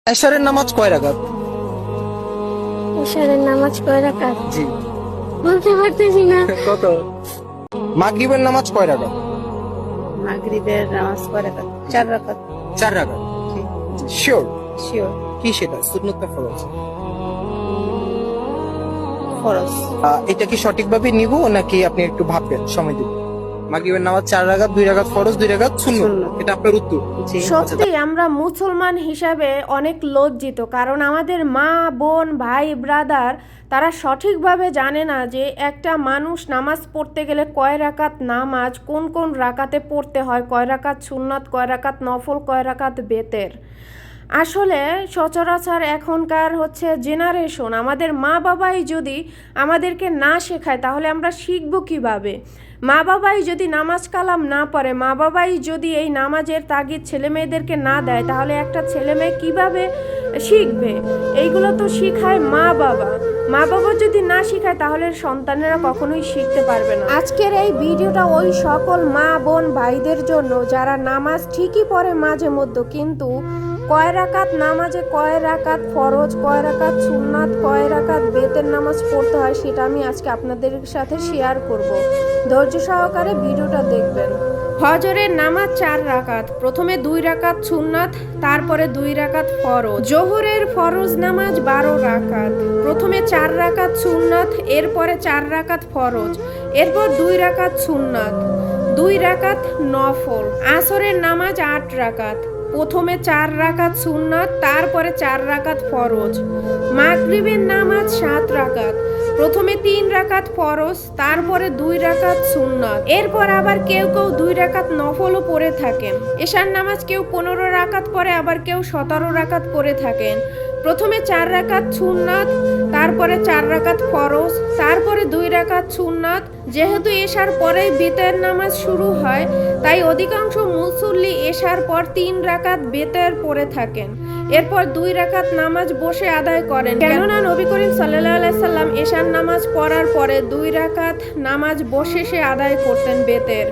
এশারের নামাজ কয় রাকাত? এশারের নামাজ কয় রাকাত? জি। বলতে পারতেছি না। কত? মাগরিবের নামাজ কয় রাকাত? মাগরিবের নামাজ কয় রাকাত? 4 রাকাত। 4 রাকাত। শিওর? শিওর। কি সেটা? সুন্নত না ফরজ? ফরজ। এটা কি সঠিকভাবে নিব নাকি আপনি একটু ভাববেন, সময় দিবেন? মাগরিবের নামাজ 4 রাকাত, 2 রাকাত ফরজ, 2 রাকাত সুন্নত। সুন্নত। এটা আপনার উত্তর? জি। সত্যি আমরা মুসলমান হিসাবে অনেক লজ্জিত, কারণ আমাদের মা বোন ভাই ব্রাদার তারা সঠিকভাবে জানে না যে একটা মানুষ নামাজ পড়তে গেলে কয় রাকাত নামাজ কোন কোন রাকাতে পড়তে হয়, কয় রাকাত সুন্নাত, কয় রাকাত নফল, কয় রাকাত বেতের। আসলে সচরাচর এখনকার জেনারেশন, আমাদের মা বাবাই যদি আমাদেরকে না শেখায় তাহলে আমরা শিখব কিভাবে? মা বাবাই যদি নামাজ কালাম না পড়ে, মা বাবাই যদি এই নামাজের তাগিদ ছেলে মেয়েদেরকে না দেয়, তাহলে একটা ছেলে মেয়ে কীভাবে শিখবে? এইগুলো তো শিখায় মা বাবা। মা বাবা যদি না শিখায় তাহলে সন্তানেরা কখনোই শিখতে পারবে না। আজকের এই ভিডিওটা ওই সকল মা বোন ভাইদের জন্য যারা নামাজ ঠিকই পড়ে মাঝে মধ্যে, কিন্তু কয় রাকাত নামাজে কয় রাকাত ফরজ, কয় রাকাত সুন্নাত, কয় রাকাত বেতের নামাজ পড়তে হয় সেটা আমি আজকে আপনাদের সাথে শেয়ার করব। ধৈর্য সহকারে ভিডিওটা দেখবেন। ফজরের নামাজ 4 রাকাত, প্রথমে 2 রাকাত সুন্নাত, তারপরে 2 রাকাত ফরজ। জোহরের ফরজ নামাজ 12 রাকাত, প্রথমে 4 রাকাত সুন্নাত, এরপরে 4 রাকাত ফরজ, এরপর 2 রাকাত সুন্নাত, 2 রাকাত নফল। আসরের নামাজ 8 রাকাত, প্রথমে 4 রাকাত সুন্নাত, তারপরে 4 রাকাত ফরজ। মাগরিবের নামাজ 7 রাকাত, প্রথমে 3 রাকাত ফরজ, তারপরে 2 রাকাত সুন্নাত, এরপর আবার কেউ কেউ 2 রাকাত নফলও পড়ে থাকেন। এশার নামাজ কেউ 15 রাকাত পড়ে, আবার কেউ 17 রাকাত পড়ে থাকেন। প্রথমে 4 রাকাত সুন্নাত, তারপরে 4 রাকাত ফরজ, তারপরে 2 রাকাত সুন্নাত। যেহেতু এশার পরেই বেতের নামাজ শুরু হয়, তাই অধিকাংশ মুসল্লি এশার পর 3 রাকাত বেতের পড়ে থাকেন। এরপর 2 রাকাত নামাজ বসে আদায় করেন, কেননা নবী করিম সাল্লাল্লাহু আলাইহি সাল্লাম এশার নামাজ পড়ার পরে 2 রাকাত নামাজ বসে সে আদায় করতেন বেতের।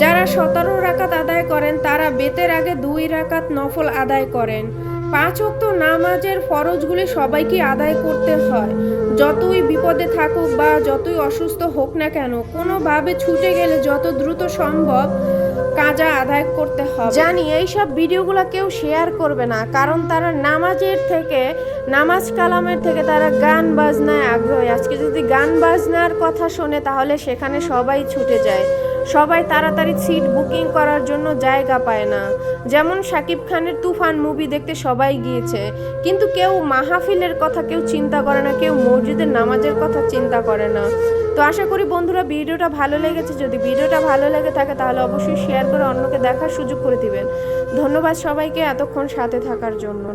যারা 17 রাকাত আদায় করেন তারা বেতের আগে 2 রাকাত নফল আদায় করেন। 5 ওয়াক্ত নামাজের ফরজগুলি সবাইকে আদায় করতে হয়। যতই বিপদে থাকুক বা যতই অসুস্থ হোক না কেন, কোনোভাবে ছুটে গেলে যত দ্রুত সম্ভব কাজা আদায় করতে হবে। জানি এইসব ভিডিওগুলো কেউ শেয়ার করবে না, কারণ তারা নামাজের থেকে, নামাজ কালামের থেকে তারা গান বাজনায় আগ্রহী। আজকে যদি গান বাজনার কথা শোনে তাহলে সেখানে সবাই ছুটে যায়, সবাই তাড়াতাড়ি সিট বুকিং করার জন্য জায়গা পায় না। যেমন শাকিব খানের তুফান মুভি দেখতে সবাই গিয়েছে, কিন্তু কেউ মাহফিলের কথা কেউ চিন্তা করে না, কেউ মসজিদের নামাজের কথা চিন্তা করে না। তো আশা করি বন্ধুরা ভিডিওটা ভালো লেগেছে। যদি ভিডিওটা ভালো লেগে থাকে তাহলে অবশ্যই শেয়ার করে অন্যকে দেখার সুযোগ করে দিবেন। ধন্যবাদ সবাইকে এতক্ষণ সাথে থাকার জন্য।